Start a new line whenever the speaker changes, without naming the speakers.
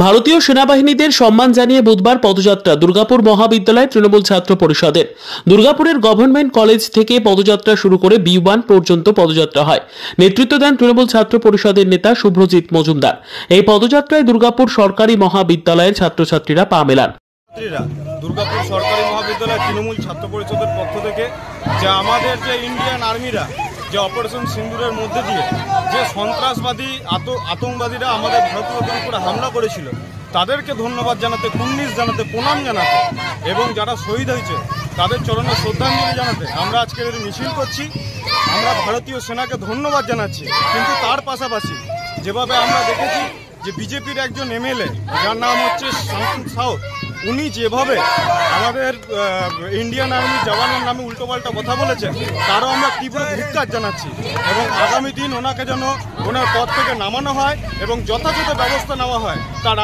ভারতীয় সেনাবাহিনীদের সম্মান জানিয়ে বুধবার পদযাত্রা দুর্গাপুর মহাবিদ্যালয় তৃণমূল ছাত্র পরিষদের। দুর্গাপুরের গভর্নমেন্ট কলেজ থেকে পদযাত্রা শুরু করে B1 পর্যন্ত পদযাত্রা হয়। নেতৃত্ব দেন তৃণমূল ছাত্র পরিষদের নেতা শুভ্রজিৎ মজুমদার। এই পদযাত্রায় দুর্গাপুর সরকারি মহাবিদ্যালয়ের ছাত্রছাত্রীরা পা মেলান।
দুর্গাপুর সরকারি মহাবিদ্যালয় তৃণমূল ছাত্র পরিষদের পক্ষ থেকে যে আমাদের যে ইন্ডিয়ান আর্মিরা যে অপারেশন সিন্দুরের মধ্যে দিয়ে যে সন্ত্রাসবাদী আতঙ্কবাদীরা আমাদের ভারতীয়দের উপরে হামলা করেছিল, তাদেরকে ধন্যবাদ জানাতে, কুর্নিশ জানাতে, প্রণাম জানাতে এবং যারা শহীদ হয়েছে তাদের চরণে শ্রদ্ধাঞ্জলি জানাতে আমরা আজকের এই মিছিল করছি। আমরা ভারতীয় সেনাকে ধন্যবাদ জানাচ্ছি, কিন্তু তার পাশাপাশি যেভাবে আমরা দেখেছি যে বিজেপির একজন MLA যার নাম হচ্ছে শান্তনু সাউ, উনি যেভাবে আমাদের ইন্ডিয়ান আর্মির জওয়ানের নামে উল্টোপাল্টা কথা বলেছেন, তারও আমরা তীব্র ধিক্কার জানাচ্ছি এবং আগামী দিন ওনাকে যেন ওনার পদ থেকে নামানো হয় এবং যথাযথ ব্যবস্থা নেওয়া হয় তার